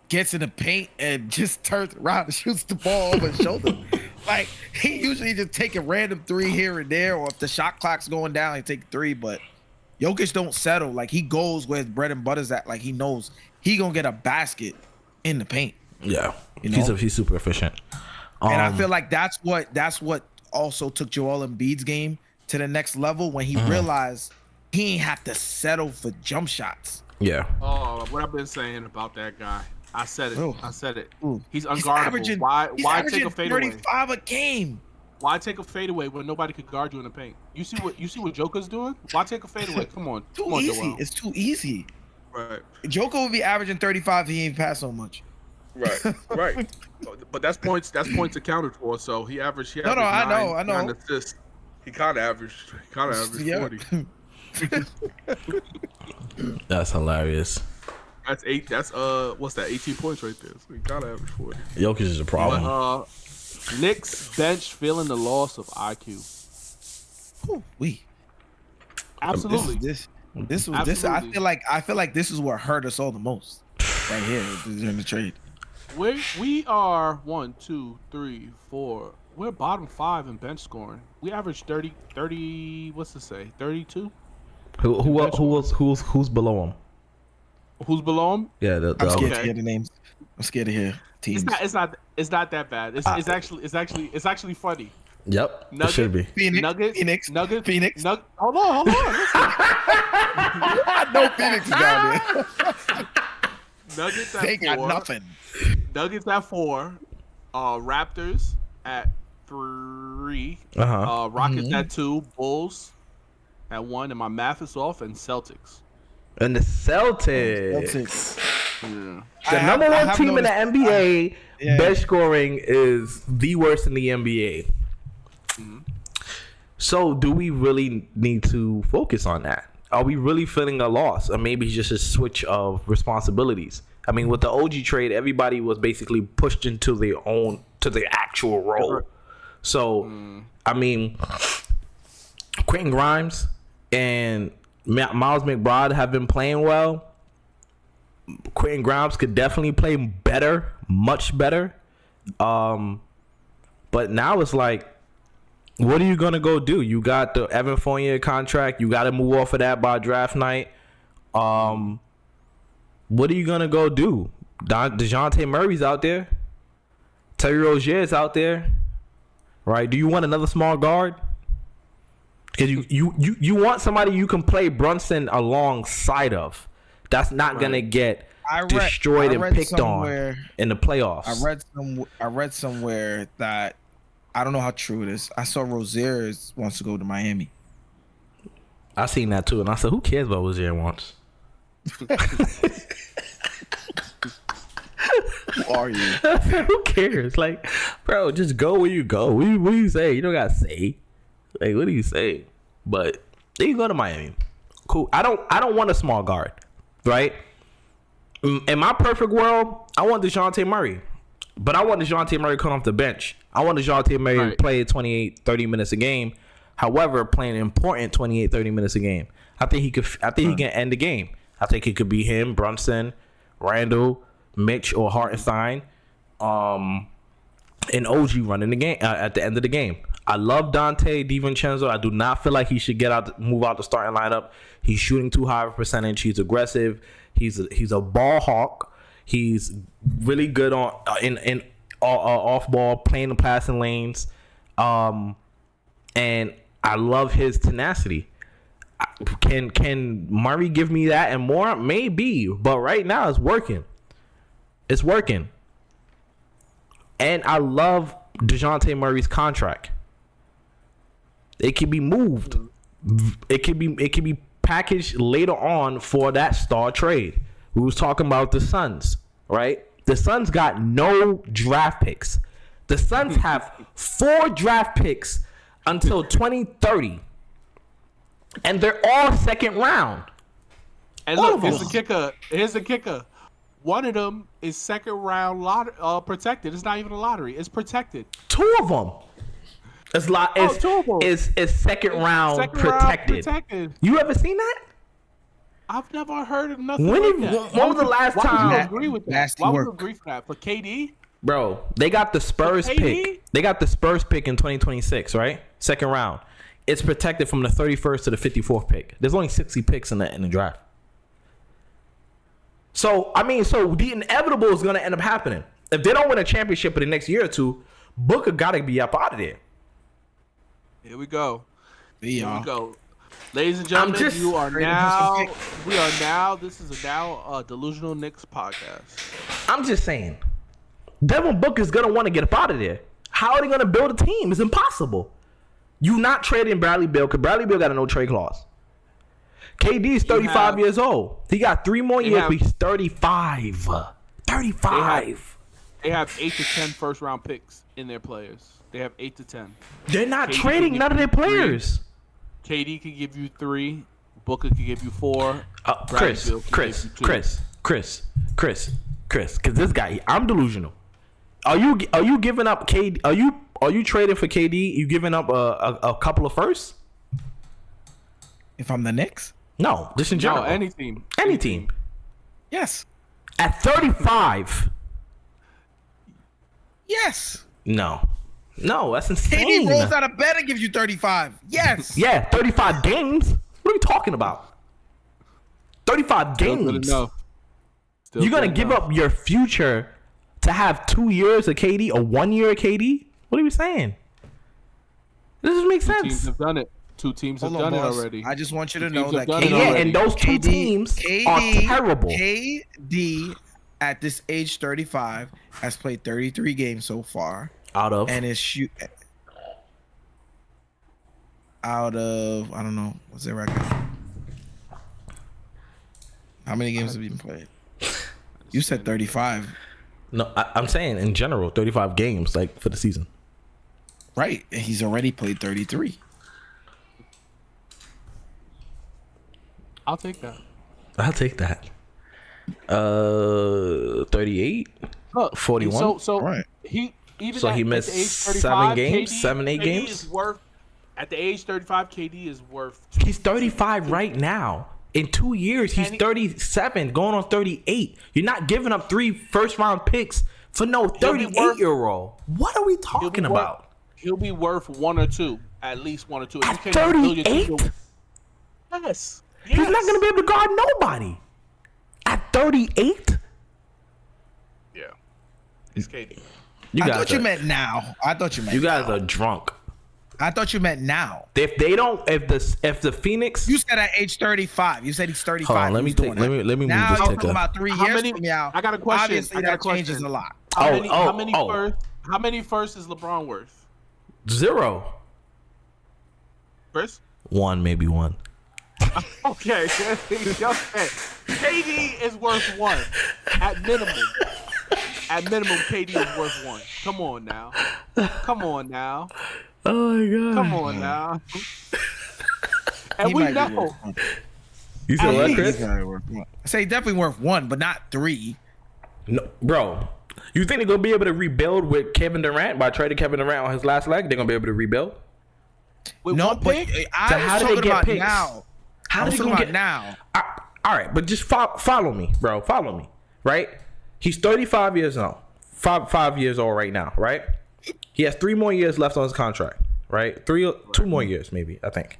gets in the paint and just turns around and shoots the ball over his shoulder. Like he usually just take a random three here and there, or if the shot clock's going down, he take a three. But Jokic don't settle. Like he goes where his bread and butter's at. Like he knows he gonna get a basket in the paint.
Yeah,
you know?
he's super efficient.
And I feel like that's what also took Joel Embiid's game to the next level when he realized he ain't have to settle for jump shots.
Yeah.
Oh, what I've been saying about that guy. I said it.
Ooh.
I said it.
Ooh.
He's unguardable. Why take a fadeaway?
35 a game.
Why take a fadeaway when nobody could guard you in the paint? You see what Joker's doing? Why take a fadeaway? Come on.
Too easy. It's too easy.
Right.
Joker would be averaging 35 if he ain't pass so much.
Right. Right. But that's points accounted for. So he averaged.
No, I know.
9 assists. He kind of averaged 40.
That's hilarious.
That's 8. That's what's that? 18 points right there. So he kind of averaged 40.
Jokic is a problem.
But, Knicks bench feeling the loss of IQ. Absolutely.
This. I feel like this is what hurt us all the most right here in the trade.
We are 1, 2, 3, 4. We're bottom 5 in bench scoring. We average 30. What's to say? 32.
Who's below him?
Who's below him?
Yeah,
I'm scared to hear the names. I'm scared to hear teams.
It's not that bad. It's actually funny.
Yep.
Nugget,
it should be.
Phoenix.
Nuggets. Hold on.
I know Phoenix is down there.
Nuggets at
they
4.
got nothing.
Nuggets at 4. Raptors at 3. Rockets at 2. Bulls at 1. And my math is off. And Celtics.
And the Celtics.
Yeah.
The number one team in the NBA, bench scoring is the worst in the NBA. Mm-hmm. So do we really need to focus on that? Are we really feeling a loss? Or maybe just a switch of responsibilities? I mean, with the OG trade, everybody was basically pushed into their actual role. So, I mean, Quentin Grimes and Miles McBride have been playing well. Quentin Grimes could definitely play better, much better. But now it's like, what are you going to go do? You got the Evan Fournier contract. You got to move off of that by draft night. What are you going to go do? DeJounte Murray's out there. Terry Rozier's out there. Right? Do you want another small guard? Because you want somebody you can play Brunson alongside of. That's not going to get destroyed and picked on in the playoffs.
I read somewhere that, I don't know how true it is. I saw Rozier wants to go to Miami.
I seen that too, and I said, who cares what Rozier wants?
Who are you?
Who cares? Like, bro, just go where you go. What do you say? You don't got to say. Like, what do you say? But then you go to Miami. Cool. I don't want a small guard, right? In my perfect world, I want DeJounte Murray. But I want DeJounte Murray coming off the bench. I want DeJounte Murray to play 28, 30 minutes a game. However, playing important 28, 30 minutes a game. I think he can end the game. I think it could be him, Brunson, Randall, Mitch, or Hartenstein, and OG running the game at the end of the game. I love Dante DiVincenzo. I do not feel like he should move out the starting lineup. He's shooting too high of a percentage. He's aggressive. He's a ball hawk. He's really good on in off ball, playing the passing lanes, and I love his tenacity. Can Murray give me that and more? Maybe, but right now it's working. It's working, and I love DeJounte Murray's contract. It can be moved. It can be packaged later on for that star trade. We was talking about the Suns, right? The Suns got no draft picks. The Suns have 4 draft picks until 2030. And they're all second round.
And look, here's the kicker. One of them is second round protected. It's not even a lottery. It's protected.
2 of them. It's second round protected. You ever seen that?
I've never heard of nothing
when was the last time?
Why would you agree with that? Why would you agree for that? For KD?
Bro, they got the Spurs pick. They got the Spurs pick in 2026, right? Second round. It's protected from the 31st to the 54th pick. There's only 60 picks in the draft. So, I mean, the inevitable is going to end up happening. If they don't win a championship in the next year or two, Booker got to be up out of there.
Here we go.
Here
we go. Ladies and gentlemen, this is now a Delusional Knicks podcast.
I'm just saying, Devin Booker's going to want to get up out of there. How are they going to build a team? It's impossible. You not trading Bradley Beal because Bradley Beal got a no trade clause. KD is 35 years old. He got 3 more years, but he's 35. 35.
They have 8 to 10 first round picks in their players. They have 8 to 10.
They're not trading none of their players.
KD could give you 3. Booker could give you 4.
Chris, because this guy, I'm delusional. Are you giving up KD? Are you trading for KD? You giving up a couple of firsts?
If I'm the Knicks?
No, just in general.
No, any team.
Any team.
Yes.
At 35.
Yes.
No, that's insane.
KD rolls out of bed and gives you 35. Yes.
Yeah, 35 games. What are we talking about? 35 games. You're gonna give up your future to have 2 years of KD or 1 year of KD? What are we saying? This doesn't make sense.
2 teams have done it. 2 teams have done it already.
I just want you to know that
and those 2 teams are terrible.
KD at this age 35 has played 33 games so far. Out of I don't know, what's their record? How many games have you played? You said 35.
No, I'm saying in general, 35 games like for the season.
Right, and he's already played 33.
I'll take that.
38, 41.
So
right.
he
missed
at the age 35,
8 games.
Is worth at the age 35. KD is worth.
He's 35 right now. In 2 years, he's 37, going on 38. You're not giving up 3 first-round picks for no 38-year-old. What are we talking about?
He'll be worth 1 or 2, at least 1 or 2.
At 38?
Yes.
He's not going to be able to guard nobody. At 38?
Yeah. He's KD.
I thought you meant now.
You guys are drunk.
I thought you meant now.
If the Phoenix,
you said at age 35. You said he's 35.
Hold on, let me move
now,
this ticker.
Talking about 3 years from now.
I got a question.
Obviously, that changes a lot.
How many firsts is LeBron worth?
0.
First?
1, maybe 1.
Okay. KD is worth 1 at minimum. At minimum, KD is worth 1. Come on now.
Oh my god.
Come on now. And we know.
You said what, Chris?
I say definitely worth 1, but not 3.
No, bro. You think they're gonna be able to rebuild with Kevin Durant by trading Kevin Durant on his last leg? They're gonna be able to rebuild?
No, but
how do they get picks?
Now.
How do they get
now?
All right, but just follow me, bro. Follow me, right? He's 35 years old. 5 years old right now, right? He has 3 more years left on his contract, right? 2 more years, maybe, I think.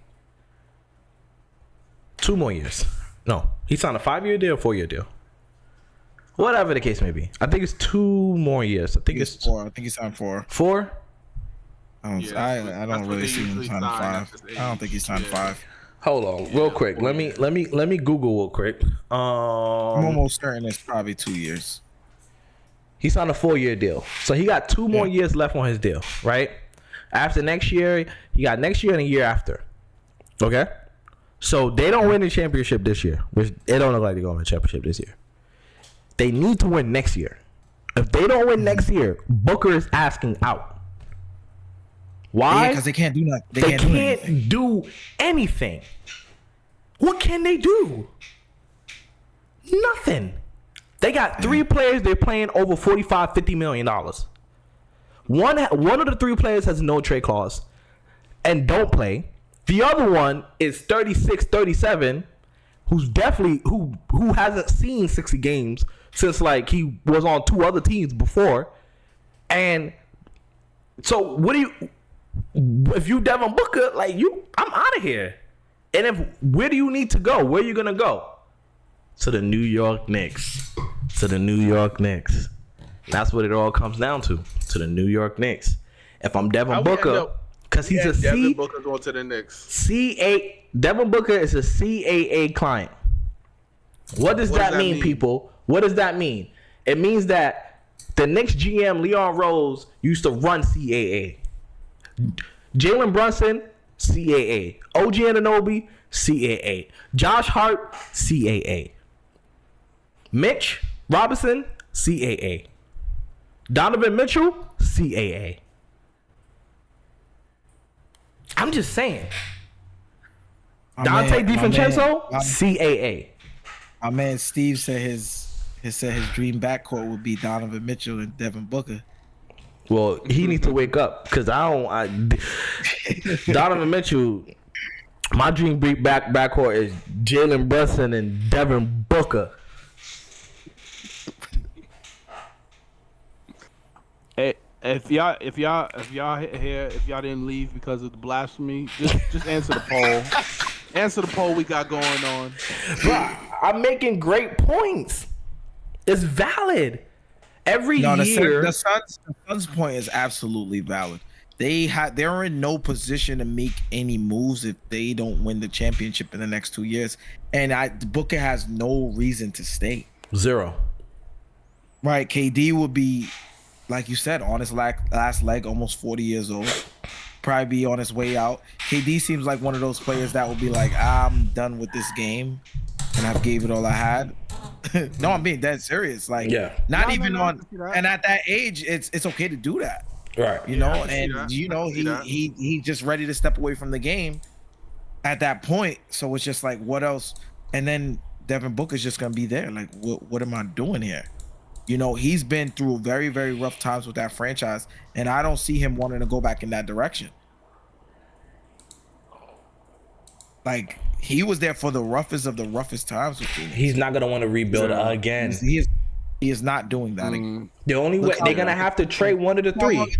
2 more years. No, he signed a 5-year deal, 4-year deal. Whatever the case may be. I think it's 2 more years. I think it's
4. I think he signed 4.
4?
I don't really see him signing 5. I don't think he signed 5.
Hold on, real quick. Let me Google real quick.
I'm almost certain it's probably 2 years.
He signed a 4-year deal. So he got 2 more years left on his deal, right? After next year, he got next year and a year after. Okay? So they don't win the championship this year, which they don't look like they're going to win the championship this year. They need to win next year. If they don't win next year, Booker is asking out. Why?
Because they can't do nothing.
They can't do anything. What can they do? Nothing. They got 3 players. They're playing over $45-50 million. One of the 3 players has no trade clause and don't play. The other one is 36, 37, who's definitely who hasn't seen 60 games since like he was on 2 other teams before. And so what do you? If you Devin Booker, like I'm out of here. And where do you need to go? Where are you gonna go? To the New York Knicks. To the New York Knicks. That's what it all comes down to. To the New York Knicks. If I'm Devin Booker, because he's a
Devin Booker going to the Knicks.
Devin Booker is a CAA client. What does that mean, people? What does that mean? It means that the Knicks GM Leon Rose used to run CAA. Jalen Brunson, CAA. OG Anunoby, CAA. Josh Hart, CAA. Mitch Robinson, CAA. Donovan Mitchell, CAA. I'm just saying. Dante DiVincenzo, CAA.
My man Steve said his dream backcourt would be Donovan Mitchell and Devin Booker.
Well, he needs to wake up because Donovan Mitchell. My dream backcourt is Jalen Brunson and Devin Booker.
Hey, if y'all didn't leave because of the blasphemy, just answer the poll. Answer the poll we got going on.
Bro, I'm making great points. It's valid. Every year,
the Suns' point is absolutely valid. They're in no position to make any moves if they don't win the championship in the next 2 years. And Booker has no reason to stay.
Zero.
Right, KD would be, like you said, on his last leg, almost 40 years old. Probably be on his way out. KD seems like one of those players that will be like, I'm done with this game, and I've gave it all I had. No, I'm being dead serious. Like,
yeah,
and at that age, it's okay to do that.
Right.
You know, he's just ready to step away from the game at that point. So it's just like, what else? And then Devin Booker's just gonna be there. Like, what am I doing here? You know, he's been through very, very rough times with that franchise, and I don't see him wanting to go back in that direction. Like, he was there for the roughest of the roughest times with Phoenix.
He's not gonna want to rebuild again.
He is not doing that again.
The only way they're gonna have to trade one of the three.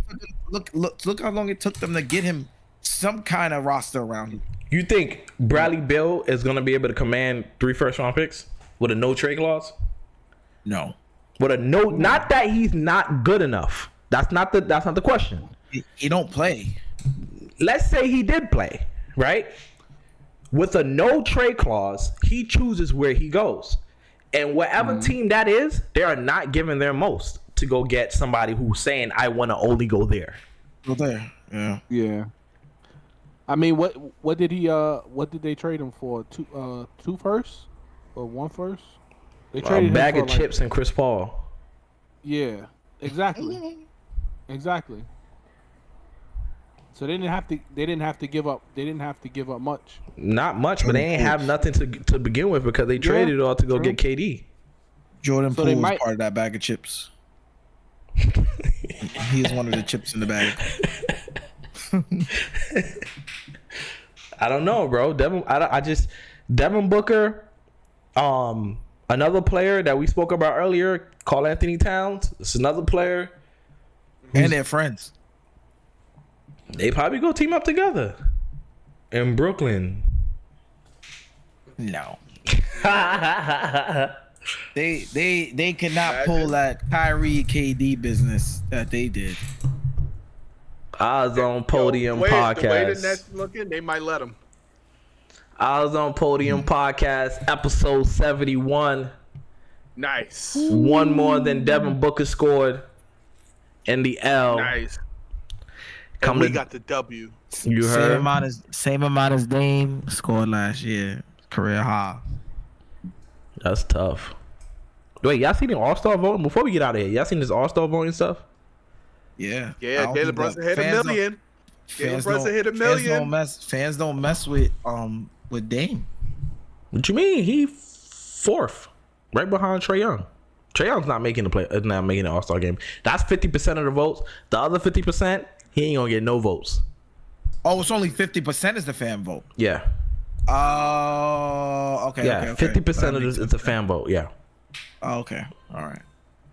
Look how long it took them to get him some kind of roster around him.
You think Bradley Beal is gonna be able to command 3 first-round picks with a no trade clause?
No.
With a no, not that he's not good enough. That's not the question.
He don't play.
Let's say he did play, right? With a no trade clause, he chooses where he goes. And whatever team that is, they are not giving their most to go get somebody who's saying, I want to only go there.
Go there. Yeah.
Yeah. I mean, what did they trade him for? 2 firsts or 1 first? They traded
a bag
him
of
for
chips and Chris Paul.
Yeah, exactly. Exactly. So they didn't have to give up much.
Not much, but they ain't have nothing to begin with because they traded it all to go get KD.
Jordan Poole was part of that bag of chips. He is one of the chips in the bag.
I don't know, bro. Devin Booker, another player that we spoke about earlier, Karl Anthony Towns. It's another player.
And they're friends.
They probably go team up together in Brooklyn.
No. They could not pull that Kyrie KD business that they did.
Eyesonpodium podcast.
The way the Nets looking, they might let them.
Eyesonpodium podcast, episode 71.
Nice.
One more than Devin Booker scored in the L.
Nice. We got the W.
You heard?
Same amount as Dame scored last year. Career high.
That's tough. Wait, y'all seen the All-Star voting? Before we get out of here, y'all seen this All-Star voting stuff?
Yeah.
Yeah, Jalen Brunson hit $1 million. Jalen Brunson hit $1 million.
Fans don't mess with Dame.
What you mean? He 4th, right behind Trae Young. Trae Young's not making the All-Star game. That's 50% of the votes. The other 50%, he ain't gonna get no votes.
Oh, it's only 50% is the fan vote.
Yeah.
Oh, okay.
Yeah,
okay.
50% of this is the fan vote. Yeah.
Oh, okay. All right.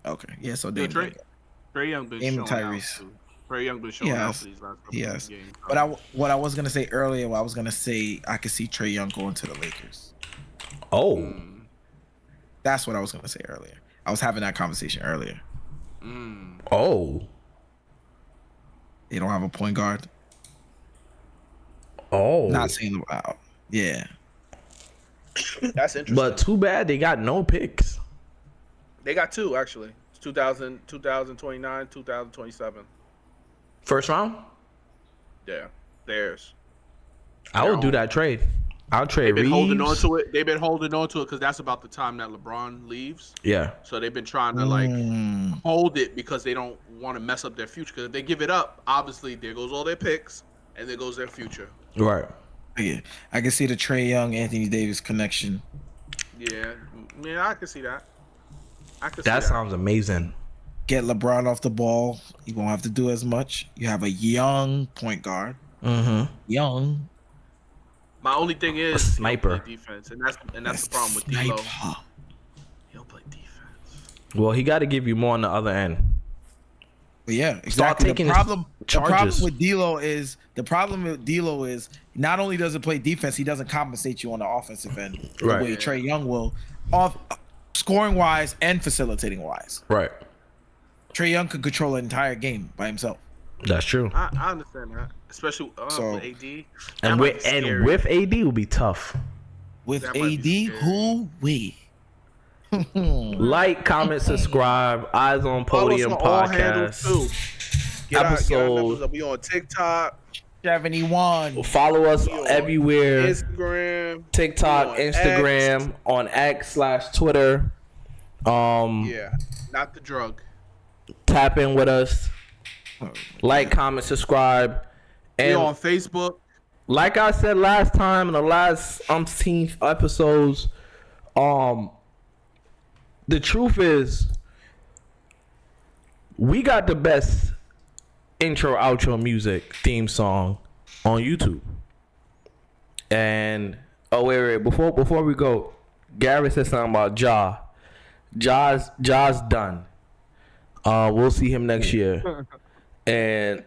Okay. Yeah. So Dame.
Trae Trae Young been
Game
showing
Tyrese.
out. Trae Young been showing out for these last couple
Yes.
of games.
But what I was gonna say earlier, I could see Trae Young going to the Lakers.
Oh.
That's what I was gonna say earlier. I was having that conversation earlier.
Oh.
They don't have a point guard.
Oh.
Not saying about. Yeah.
That's interesting.
But too bad they got no picks.
They got 2 actually. It's 2029, 2027.
First round?
Yeah, theirs.
I would do that trade. I'll trade
They've been
Reeves.
holding on to it. They've been holding on to it because that's about the time that LeBron leaves.
Yeah.
So they've been trying to like hold it because they don't want to mess up their future. Because if they give it up, obviously there goes all their picks and there goes their future.
Right.
Yeah. I can see the Trae Young, Anthony Davis connection.
Yeah, I can see that.
That sounds amazing.
Get LeBron off the ball. You won't have to do as much. You have a young point guard.
Mm-hmm.
Young.
My only thing is
A sniper.
he don't play defense, and that's the problem with D'Lo. He don't play defense.
Well, he got to give you more on the other end.
But yeah, exactly.
Start taking
the problem
charges.
with D'Lo is not only does it play defense, he doesn't compensate you on the offensive end the
Right.
way Trae Young will, off scoring wise and facilitating wise.
Right.
Trae Young could control an entire game by himself.
That's true.
I understand that, especially with AD.
And with AD will be tough.
With
That might
AD,
be scary.
who we?
Like, comment, subscribe. Eyes on Podium podcast. Episode.
We on TikTok,
71.
Follow us
we on
everywhere.
Instagram,
TikTok,
we on
Instagram, on X/Twitter.
Yeah, not the drug.
Tap in with us. Like, comment, subscribe.
We
And
on Facebook.
like I said last time in the last umpteenth episodes, the truth is we got the best intro outro music theme song on YouTube. And wait, before we go, Gary said something about Ja's done. We'll see him next year. And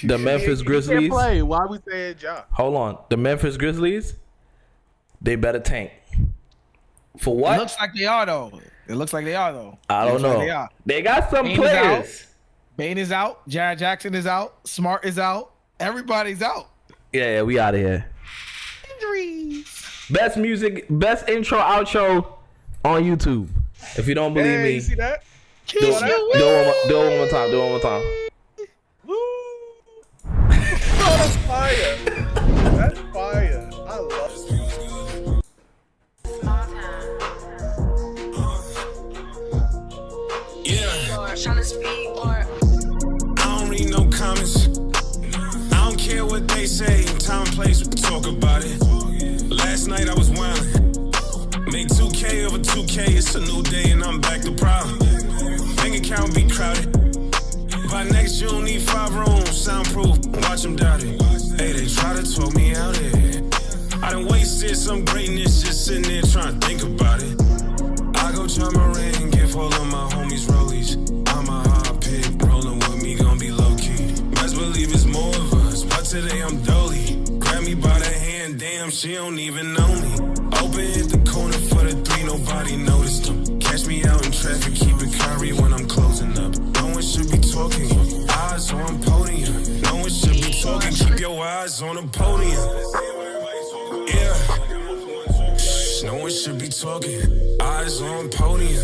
the Memphis Grizzlies.
Can't play. Why we saying Ja?
Hold on. The Memphis Grizzlies, they better tank. For what?
It looks like they are though.
I don't know. They got some
Bane
players.
Bane is out. Jared Jackson is out. Smart is out. Everybody's out.
Yeah, we out of here.
Injuries.
Best music, best intro, outro on YouTube. If you don't believe me,
You see that?
do it one more time. Do it one more time.
Woo! Oh, that's fire. That's fire. I love it.
Yeah. I don't read no comments. I don't care what they say. Time and place, we can talk about it. Last night I was wildin'. Made 2K over 2K. It's a new day and I'm back to problem. Bank account be crowded. By next you don't need 5 rooms. Soundproof. Watch them doubt it. Hey, they try to talk me out of it. I done wasted some greatness just sitting there trying to think about it. I go charm my ring, give all of my homies rollies. I'm a hot pick, rolling with me, gon' be low key. Best believe it's more of us, but today I'm dolly. Grab me by the hand, damn, she don't even know me. Open hit the corner for the 3, nobody noticed them. Catch me out in traffic, keep it curry when I'm closing up. No one should be talking, eyes on podium. No one should be talking, keep your eyes on the podium. Yeah. No one should be talking. Eyes on podium.